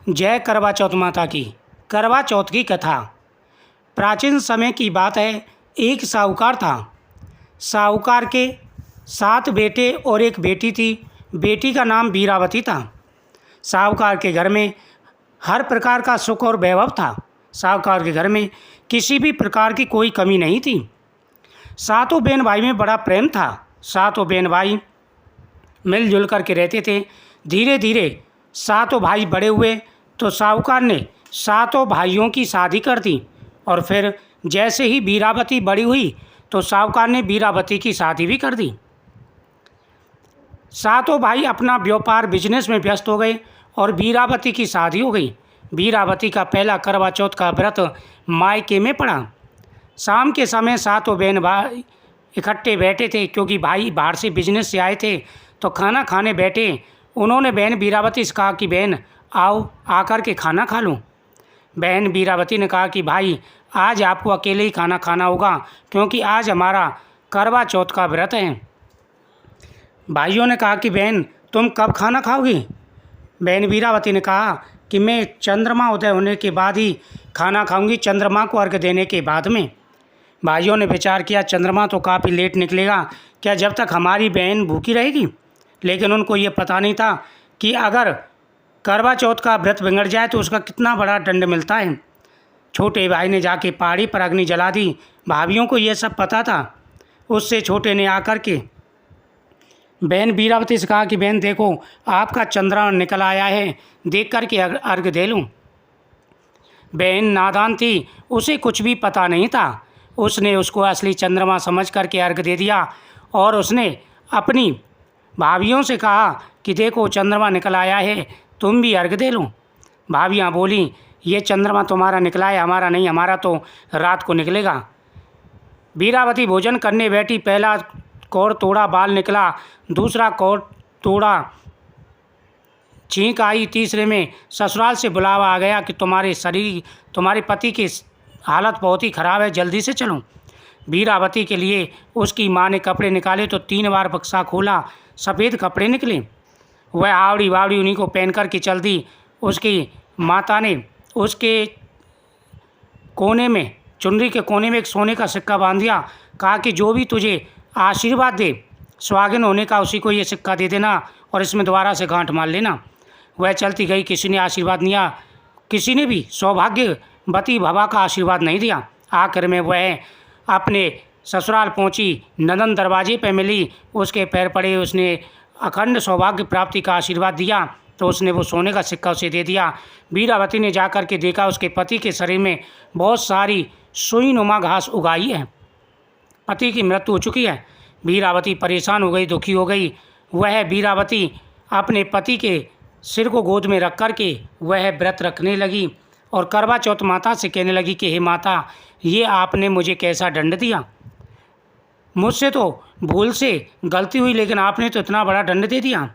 जय करवा चौथ माता की। करवा चौथ की कथा प्राचीन समय की बात है। एक साहूकार था। साहूकार के 7 बेटे और एक बेटी थी। बेटी का नाम वीरावती था। साहूकार के घर में हर प्रकार का सुख और वैभव था। साहूकार के घर में किसी भी प्रकार की कोई कमी नहीं थी। सातों बहन भाई में बड़ा प्रेम था। सातों बहन भाई मिलजुल कर के रहते थे। धीरे धीरे सातों भाई बड़े हुए तो साहूकार ने सातों भाइयों की शादी कर दी। और फिर जैसे ही वीरावती बड़ी हुई तो साहूकार ने वीरावती की शादी भी कर दी। सातों भाई अपना व्यापार बिजनेस में व्यस्त हो गए और वीरावती की शादी हो गई। वीरावती का पहला करवा चौथ का व्रत मायके में पड़ा। शाम के समय सातों बहन भाई इकट्ठे बैठे थे, क्योंकि भाई बाहर से बिजनेस से आए थे तो खाना खाने बैठे। उन्होंने बहन वीरावती से कहा कि बहन आओ आकर के खाना खा लूँ। बहन वीरावती ने कहा कि भाई आज आपको अकेले ही खाना खाना होगा, क्योंकि आज हमारा करवा चौथ का व्रत है। भाइयों ने कहा कि बहन तुम कब खाना खाओगी। बहन वीरावती ने कहा कि मैं चंद्रमा उदय होने के बाद ही खाना खाऊंगी, चंद्रमा को अर्घ्य देने के बाद में। भाइयों ने विचार किया चंद्रमा तो काफ़ी लेट निकलेगा, क्या जब तक हमारी बहन भूखी रहेगी। लेकिन उनको ये पता नहीं था कि अगर करवा चौथ का व्रत बिगड़ जाए तो उसका कितना बड़ा दंड मिलता है। छोटे भाई ने जाके पहाड़ी पर अग्नि जला दी। भाभियों को ये सब पता था। उससे छोटे ने आकर के बहन वीरावती से कहा कि बहन देखो आपका चंद्रमा निकल आया है, देख कर के अर्घ्य दे लूँ। बहन नादान थी, उसे कुछ भी पता नहीं था। उसने उसको असली चंद्रमा समझ कर के अर्घ्य दे दिया और उसने अपनी भाभियों से कहा कि देखो चंद्रमा निकल आया है, तुम भी अर्घ्य दे लो। भाभियाँ बोली ये चंद्रमा तुम्हारा निकला है, हमारा नहीं, हमारा तो रात को निकलेगा। वीरावती भोजन करने बैठी। पहला कौड़ तोड़ा बाल निकला, दूसरा कौड़ तोड़ा छींक आई, तीसरे में ससुराल से बुलावा आ गया कि तुम्हारे पति की हालत बहुत ही ख़राब है, जल्दी से चलो। वीरावती के लिए उसकी माँ ने कपड़े निकाले तो 3 बार बक्सा खोला, सफ़ेद कपड़े निकले। वह आवड़ी वावड़ी उन्हीं को पहन कर के चल दी। उसकी माता ने उसके कोने में, चुनरी के कोने में एक सोने का सिक्का बांध दिया। कहा कि जो भी तुझे आशीर्वाद दे सुहागिन होने का, उसी को ये सिक्का दे देना और इसमें दोबारा से गांठ मार लेना। वह चलती गई, किसी ने आशीर्वाद नहीं दिया, किसी ने भी सौभाग्यवती भवा का आशीर्वाद नहीं दिया। आखिर में वह अपने ससुराल पहुंची, नंदन दरवाजे पर मिली, उसके पैर पड़े, उसने अखंड सौभाग्य प्राप्ति का आशीर्वाद दिया तो उसने वो सोने का सिक्का उसे दे दिया। वीरावती ने जाकर के देखा उसके पति के शरीर में बहुत सारी सुई नुमा घास उगाई है। पति की मृत्यु हो चुकी है। वीरावती परेशान हो गई, दुखी हो गई। वह वीरावती अपने पति के सिर को गोद में रख कर के वह व्रत रखने लगी और करवा चौथ माता से कहने लगी कि हे माता, ये आपने मुझे कैसा दंड दिया। मुझसे तो भूल से गलती हुई, लेकिन आपने तो इतना बड़ा दंड दे दिया।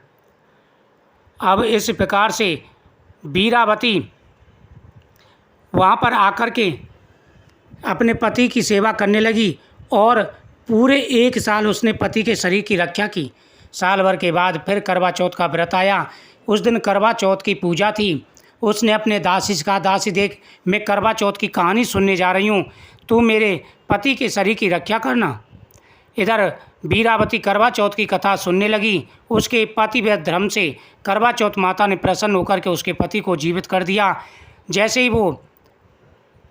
अब इस प्रकार से वीरावती वहाँ पर आकर के अपने पति की सेवा करने लगी और पूरे 1 साल उसने पति के शरीर की रक्षा की। साल भर के बाद फिर करवा चौथ का व्रत आया। उस दिन करवा चौथ की पूजा थी। उसने अपने दासी से कहा, दासी देख मैं करवा चौथ की कहानी सुनने जा रही हूँ, तू मेरे पति के शरीर की रक्षा करना। इधर वीरावती करवा चौथ की कथा सुनने लगी। उसके पतिव्रत धर्म से करवा चौथ माता ने प्रसन्न होकर के उसके पति को जीवित कर दिया। जैसे ही वो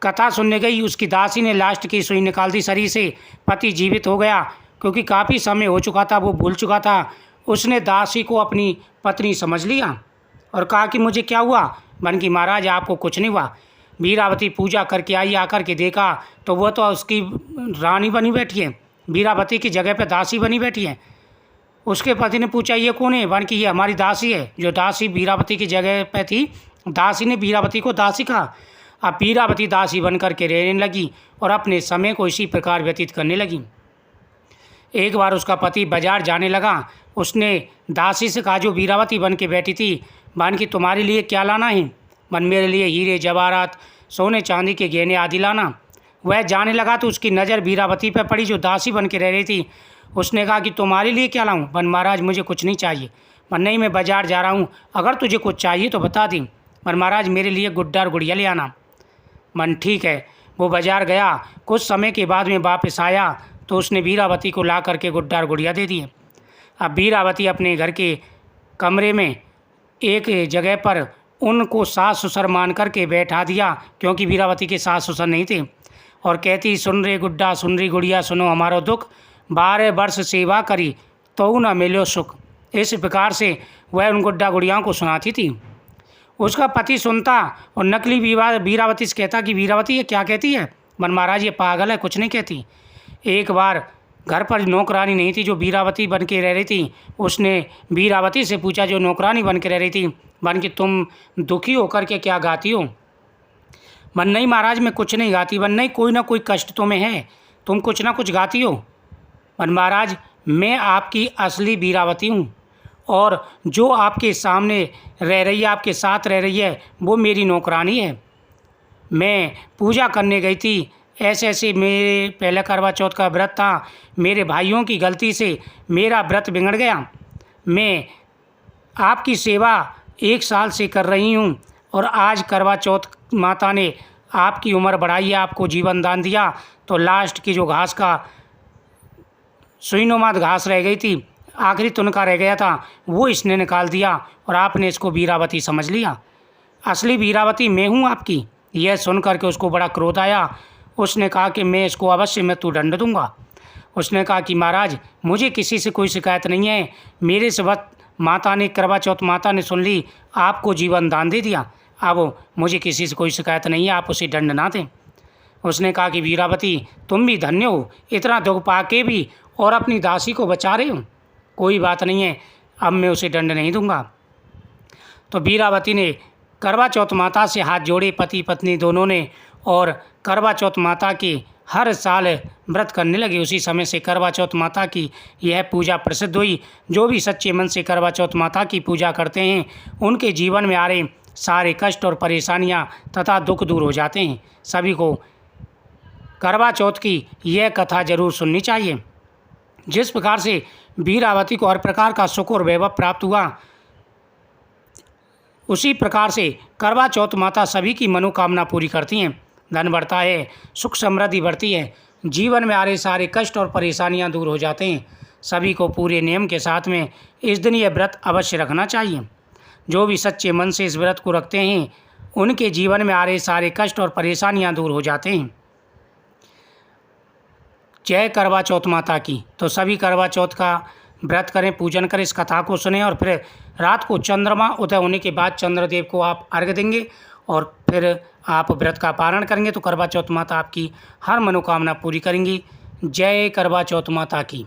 कथा सुनने गई, उसकी दासी ने लास्ट की सुई निकाल दी शरीर से। पति जीवित हो गया, क्योंकि काफ़ी समय हो चुका था, वो भूल चुका था। उसने दासी को अपनी पत्नी समझ लिया और कहा कि मुझे क्या हुआ। बन की महाराज आपको कुछ नहीं हुआ। वीरावती पूजा करके आई, आकर के देखा तो वह तो उसकी रानी बनी बैठी है, वीरावती की जगह पे दासी बनी बैठी है। उसके पति ने पूछा ये कौन है। बन की ये हमारी दासी है। जो दासी वीरावती की जगह पे थी, दासी ने वीरावती को दासी कहा। अब वीरावती दासी बन कर के रहने लगी और अपने समय को इसी प्रकार व्यतीत करने लगी। एक बार उसका पति बाजार जाने लगा। उसने दासी से कहा जो वीरावती बन के बैठी थी, बन की तुम्हारे लिए क्या लाना है। बन मेरे लिए हीरे जवाहरात, सोने चांदी के गहने आदि लाना। वह जाने लगा तो उसकी नज़र वीरावती पर पड़ी जो दासी बन के रह रही थी। उसने कहा कि तुम्हारे लिए क्या लाऊं। बन महाराज मुझे कुछ नहीं चाहिए। बन नहीं, मैं बाजार जा रहा हूँ, अगर तुझे कुछ चाहिए तो बता दी। मन महाराज मेरे लिए गुड्डा और गुड़िया ले आना। मन ठीक है। वो बाजार गया। कुछ समय के बाद में वापस आया तो उसने वीरावती को ला करके गुड्डा और गुड़िया दे दिए। अब वीरावती अपने घर के कमरे में एक जगह पर उनको सास ससुर मान करके बैठा दिया, क्योंकि वीरावती के सास ससुर नहीं थे, और कहती, सुन रे गुड्डा सुन री गुड़िया सुनो हमारो दुख, 12 वर्ष सेवा करी तो न मिलो सुख। इस प्रकार से वह उन गुड्डा गुड़ियाओं को सुनाती थी। उसका पति सुनता और नकली वीरावती से कहता कि वीरावती ये क्या कहती है? मन महाराज ये पागल है, कुछ नहीं कहती। एक बार घर पर नौकरानी नहीं थी जो वीरावती बन के रह रही थी। उसने वीरावती से पूछा, जो नौकरानी बन के रह रही थी, बन के तुम दुखी होकर के क्या गाती हो? मन नहीं महाराज मैं कुछ नहीं गाती। मन नहीं, कोई ना कोई कष्ट तुम्हें है, तुम कुछ ना कुछ गाती हो। मन महाराज मैं आपकी असली वीरावती हूँ, और जो आपके सामने रह रही है, आपके साथ रह रही है, वो मेरी नौकरानी है। मैं पूजा करने गई थी, ऐसे मेरे पहले करवा चौथ का व्रत था, मेरे भाइयों की गलती से मेरा व्रत बिगड़ गया। मैं आपकी सेवा 1 साल से कर रही हूँ, और आज करवा चौथ माता ने आपकी उम्र बढ़ाई है, आपको जीवन दान दिया, तो लास्ट की जो घास का सुईनुमा घास रह गई थी, आखिरी तुनका रह गया था, वो इसने निकाल दिया, और आपने इसको वीरावती समझ लिया। असली वीरावती मैं हूँ आपकी। यह सुन करके उसको बड़ा क्रोध आया। उसने कहा कि मैं इसको अवश्य मैं दंड दूंगा। उसने कहा कि महाराज मुझे किसी से कोई शिकायत नहीं है, मेरे सबक माता ने, करवा चौथ माता ने सुन ली, आपको जीवन दान दे दिया, अब मुझे किसी से कोई शिकायत नहीं है, आप उसे दंड ना दें। उसने कहा कि वीरावती तुम भी धन्य हो, इतना दुख पाके भी और अपनी दासी को बचा रहे हो। कोई बात नहीं है, अब मैं उसे दंड नहीं दूंगा। तो वीरावती ने करवा चौथ माता से हाथ जोड़े, पति पत्नी दोनों ने, और करवा चौथ माता की हर साल व्रत करने लगे। उसी समय से करवा चौथ माता की यह पूजा प्रसिद्ध हुई। जो भी सच्चे मन से करवा चौथ माता की पूजा करते हैं, उनके जीवन में आ रहे सारे कष्ट और परेशानियां तथा दुख दूर हो जाते हैं। सभी को करवा चौथ की यह कथा जरूर सुननी चाहिए। जिस प्रकार से वीरावती को हर प्रकार का सुख और वैभव प्राप्त हुआ, उसी प्रकार से करवा चौथ माता सभी की मनोकामना पूरी करती हैं। धन बढ़ता है, सुख समृद्धि बढ़ती है, जीवन में आ रहे सारे कष्ट और परेशानियां दूर हो जाते हैं। सभी को पूरे नियम के साथ में इस दिन यह व्रत अवश्य रखना चाहिए। जो भी सच्चे मन से इस व्रत को रखते हैं, उनके जीवन में आ रहे सारे कष्ट और परेशानियां दूर हो जाते हैं। जय करवा चौथ माता की। तो सभी करवा चौथ का व्रत करें, पूजन करें, इस कथा को सुनें, और फिर रात को चंद्रमा उदय होने के बाद चंद्रदेव को आप अर्घ्य देंगे, और फिर आप व्रत का पारण करेंगे तो करवा चौथ माता आपकी हर मनोकामना पूरी करेंगी। जय करवा चौथ माता की।